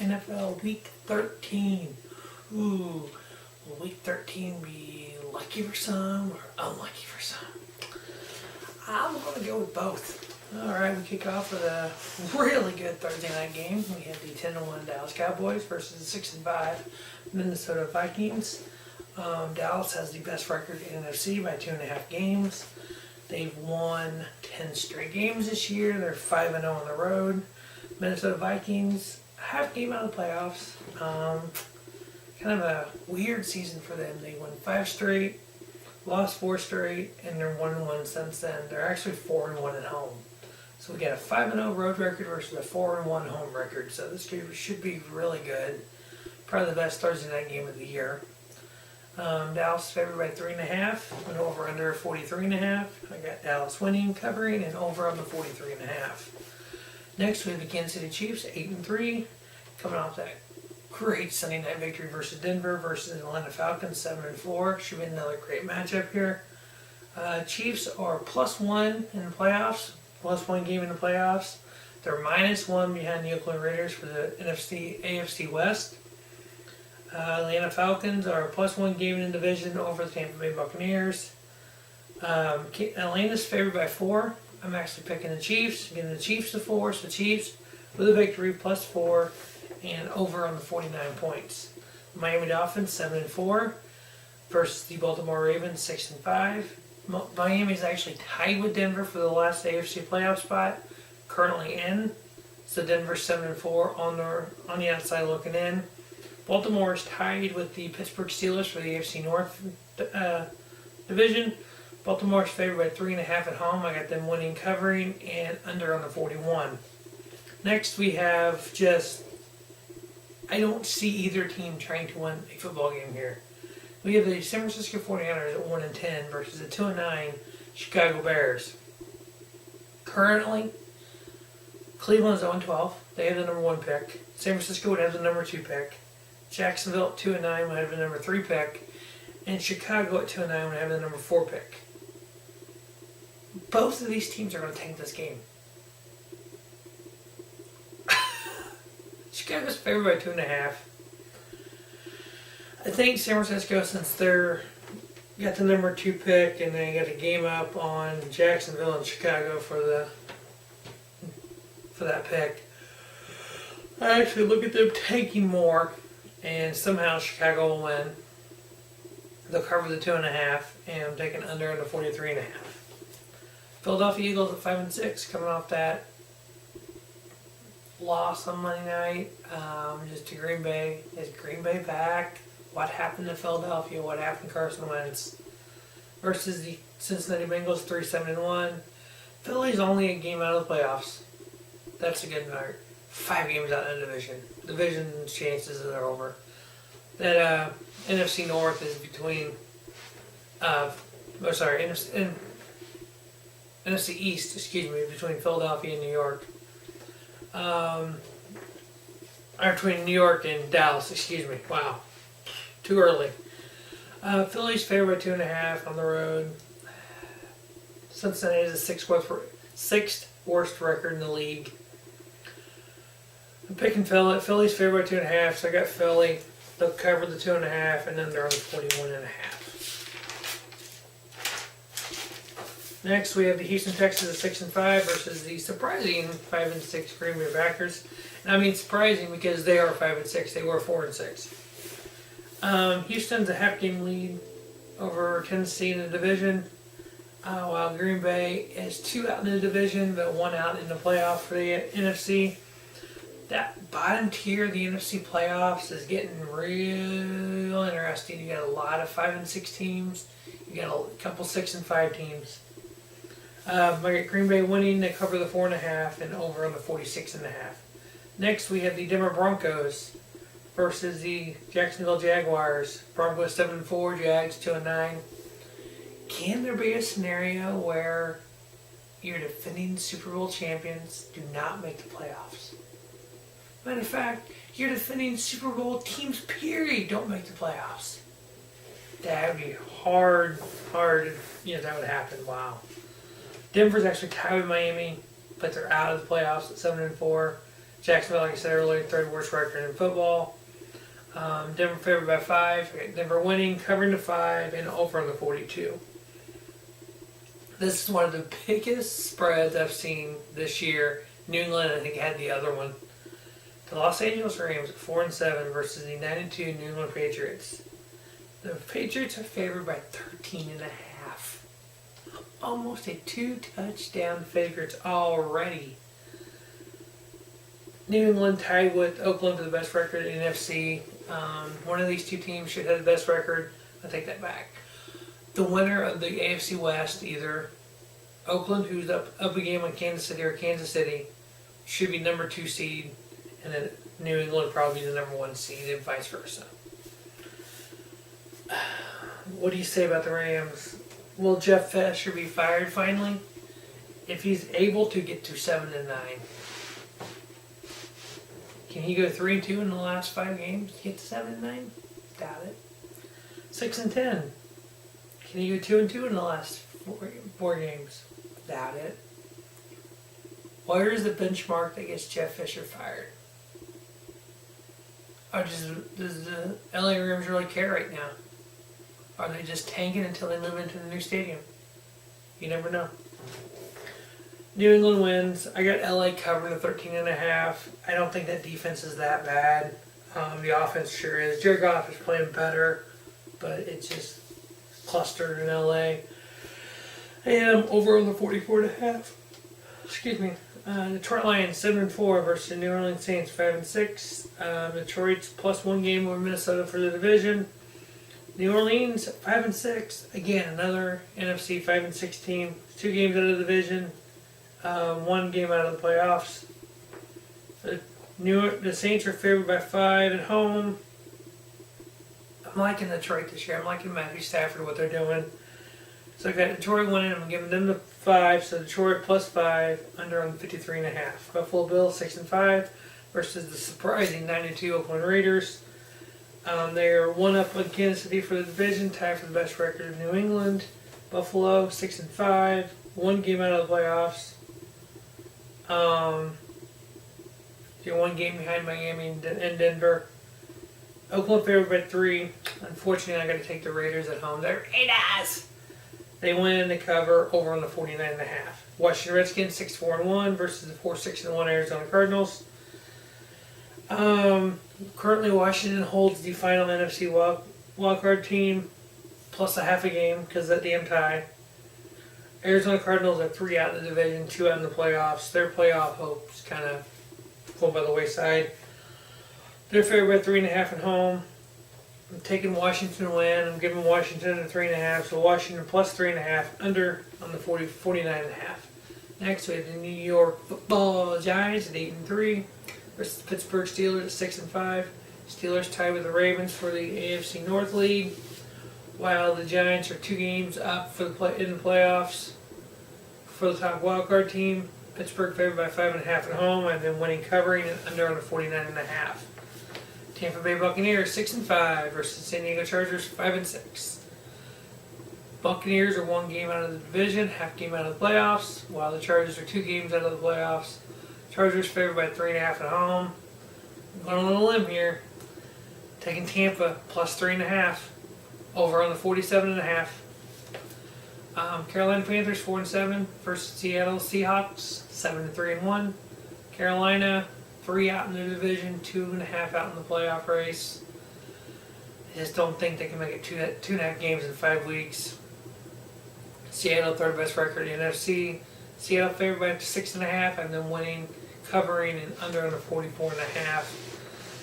NFL Week 13. Ooh, will Week 13 be lucky for some or unlucky for some? I'm going to go with both. Alright, we kick off with a really good Thursday night game. We have the 10-1 Dallas Cowboys versus the 6-5 Minnesota Vikings. Dallas has the best record in NFC by 2.5 games. They've won 10 straight games this year. They're 5-0 on the road. Minnesota Vikings, half game out of the playoffs. Kind of a weird season for them. They won 5 straight, lost 4 straight, and they're 1-1 since then. They're actually 4-1 at home. So we got a 5-0 road record versus a 4-1 home record. So this game should be really good. Probably the best Thursday night game of the year. Dallas favored by 3.5, and over under 43.5. I got Dallas winning, covering, and over on the 43.5. Next we have the Kansas City Chiefs, 8-3, coming off that great Sunday night victory versus Denver versus Atlanta Falcons, 7-4. Should be another great matchup here. Chiefs are +1 in the playoffs, +1 game in the playoffs. They're -1 behind the Oakland Raiders for the AFC West. The Atlanta Falcons are +1 game in the division over the Tampa Bay Buccaneers. Atlanta's favored by 4. I'm actually picking the Chiefs, giving the Chiefs the 4, so Chiefs with a victory +4 and over on the 49 points. Miami Dolphins 7-4 versus the Baltimore Ravens 6-5. Miami's actually tied with Denver for the last AFC playoff spot, currently in. So Denver's 7-4 on the outside looking in. Baltimore is tied with the Pittsburgh Steelers for the AFC North division. Baltimore's favored by 3.5 at home. I got them winning, covering, and under on the 41. Next we have I don't see either team trying to win a football game here. We have the San Francisco 49ers at 1-10 versus the 2-9 Chicago Bears. Currently, Cleveland's 0-12. They have the number 1 pick. San Francisco would have the number 2 pick. Jacksonville at 2-9 would have the number 3 pick. And Chicago at 2-9 would have the number 4 pick. Both of these teams are going to tank this game. Chicago's favored by 2.5. I think San Francisco, since they're got the number 2 pick and they got a game up on Jacksonville and Chicago for that pick, I actually look at them taking more, and somehow Chicago will win. They'll cover the 2.5, and I'm taking under on the 43.5. Philadelphia Eagles at 5-6, coming off that loss on Monday night, just to Green Bay. Is Green Bay back? What happened to Philadelphia? What happened to Carson Wentz? Versus the Cincinnati Bengals, 3-7-1. Philly's only a game out of the playoffs. That's a good note. 5 games out of the division. Division chances are over. That NFC North is between. NFC East, between Philadelphia and New York. Or between New York and Dallas, Wow. Too early. Philly's favored by 2.5 on the road. Cincinnati is the 6th worst record in the league. I'm picking Philly. Philly's favored by 2.5, so I got Philly. They'll cover the 2.5, and then they're on the 41.5. Next, we have the Houston Texans at 6-5 versus the surprising 5-6 Green Bay Packers. And I mean surprising because they are 5-6. They were 4-6. Houston's a half-game lead over Tennessee in the division, while Green Bay is 2 out in the division, but 1 out in the playoff for the NFC. That bottom tier of the NFC playoffs is getting real interesting. You got a lot of 5-6 teams. You got a couple 6-5 teams. I got Green Bay winning. They cover the 4.5 and over on the 46.5. Next, we have the Denver Broncos versus the Jacksonville Jaguars. Broncos 7-4, Jags 2-9. Can there be a scenario where your defending Super Bowl champions do not make the playoffs? Matter of fact, your defending Super Bowl teams, period, don't make the playoffs. That would be hard, that would happen. Wow. Denver's actually tied with Miami, but they're out of the playoffs at 7-4. Jacksonville, like I said earlier, third worst record in football. Denver favored by 5. I got Denver winning, covering the 5, and over on the 42. This is one of the biggest spreads I've seen this year. New England, I think, had the other one. The Los Angeles Rams at 4-7 versus the 9-2 New England Patriots. The Patriots are favored by 13.5. Almost a 2-touchdown favorites already. New England tied with Oakland for the best record in the NFC. One of these two teams should have the best record. I take that back. The winner of the AFC West, either Oakland, who's up a game on Kansas City, or Kansas City, should be number 2 seed, and then New England probably the number 1 seed, and vice versa. What do you say about the Rams? Will Jeff Fisher be fired finally? If he's able to get to 7-9, can he go 3-2 in the last 5 games to get to 7-9? Doubt it. 6-10. Can he go 2-2 in the last 4 games? Doubt it. Where is the benchmark that gets Jeff Fisher fired? Or does the LA Rams really care right now? Are they just tanking until they move into the new stadium? You never know. New England wins. I got LA covering the 13.5. I don't think that defense is that bad. The offense sure is. Jared Goff is playing better, but it's just clustered in LA. I am over on the 44.5. Excuse me. Detroit Lions 7-4 versus the New Orleans Saints 5-6. Detroit's plus 1 game over Minnesota for the division. New Orleans 5-6. Again, another NFC 5-6 team. 2 games out of the division. 1 game out of the playoffs. The Saints are favored by 5 at home. I'm liking Detroit this year. I'm liking Matthew Stafford, what they're doing. So I got Detroit winning. I'm giving them the 5. So Detroit plus 5, under on 53.5. Buffalo Bills 6-5 versus the surprising 9-2 Oakland Raiders. They are 1 up on Kansas City for the division, tied for the best record in New England. Buffalo 6-5, 1 game out of the playoffs. You're 1 game behind Miami and Denver. Oakland favored by 3. Unfortunately, I got to take the Raiders at home. They're Raiders. They win. They cover over on the 49.5. Washington Redskins 6-4-1 versus the 4-6-1 Arizona Cardinals. Currently, Washington holds the final NFC wildcard team plus a half a game because of that damn tie. Arizona Cardinals are 3 out in the division, 2 out in the playoffs. Their playoff hopes kind of going by the wayside. They're favored by 3.5 at home. I'm taking Washington to win. I'm giving Washington a 3.5. So Washington plus 3.5, under on the 49.5. Next, we have the New York Football Giants at 8-3 versus the Pittsburgh Steelers at 6-5. Steelers tied with the Ravens for the AFC North lead, while the Giants are 2 games up for in the playoffs for the top wildcard team. Pittsburgh favored by 5.5 at home, and then winning, covering, and under on the 49.5. Tampa Bay Buccaneers 6-5 versus San Diego Chargers 5-6. Buccaneers are 1 game out of the division, half game out of the playoffs, while the Chargers are 2 games out of the playoffs. Chargers favored by 3.5 at home. I'm going on a limb here. Taking Tampa plus 3.5. Over on the 47.5. Carolina Panthers 4-7 versus Seattle Seahawks 7-3-1. Carolina 3 out in the division, 2.5 out in the playoff race. I just don't think they can make it 2.5 games in 5 weeks. Seattle 3rd best record in the NFC. Seattle favored by 6.5, and then winning, covering, and under on the 44.5.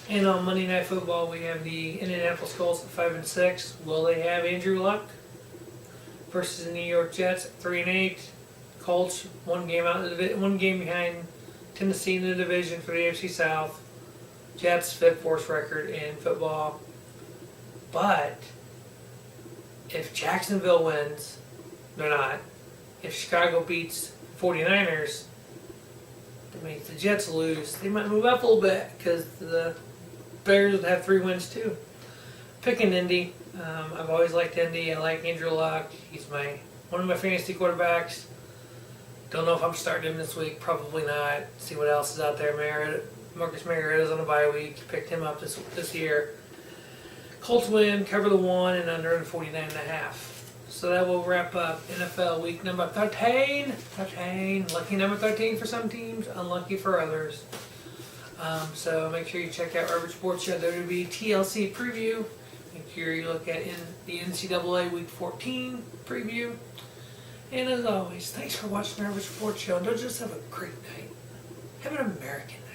And on Monday Night Football, we have the Indianapolis Colts at 5-6. Will they have Andrew Luck versus the New York Jets at 3-8? Colts 1 game out of the 1 game behind Tennessee in the division for the AFC South. Jets 5th worst record in football. But if Jacksonville wins, they're not. If Chicago beats 49ers, that means the Jets lose. They might move up a little bit because the Bears would have 3 wins too. Picking Indy. I've always liked Indy. I like Andrew Luck. He's one of my fantasy quarterbacks. Don't know if I'm starting him this week. Probably not. See what else is out there. Marcus Mariota's on a bye week. Picked him up this year. Colts win, cover the 1 and under in 49.5. So that will wrap up NFL week number 13. 13. Lucky number 13 for some teams, unlucky for others. So make sure you check out Urban Sports Show WWE TLC preview. Make sure you look at the NCAA Week 14 preview. And as always, thanks for watching Urban Sports Show. And don't just have a great night. Have an American night.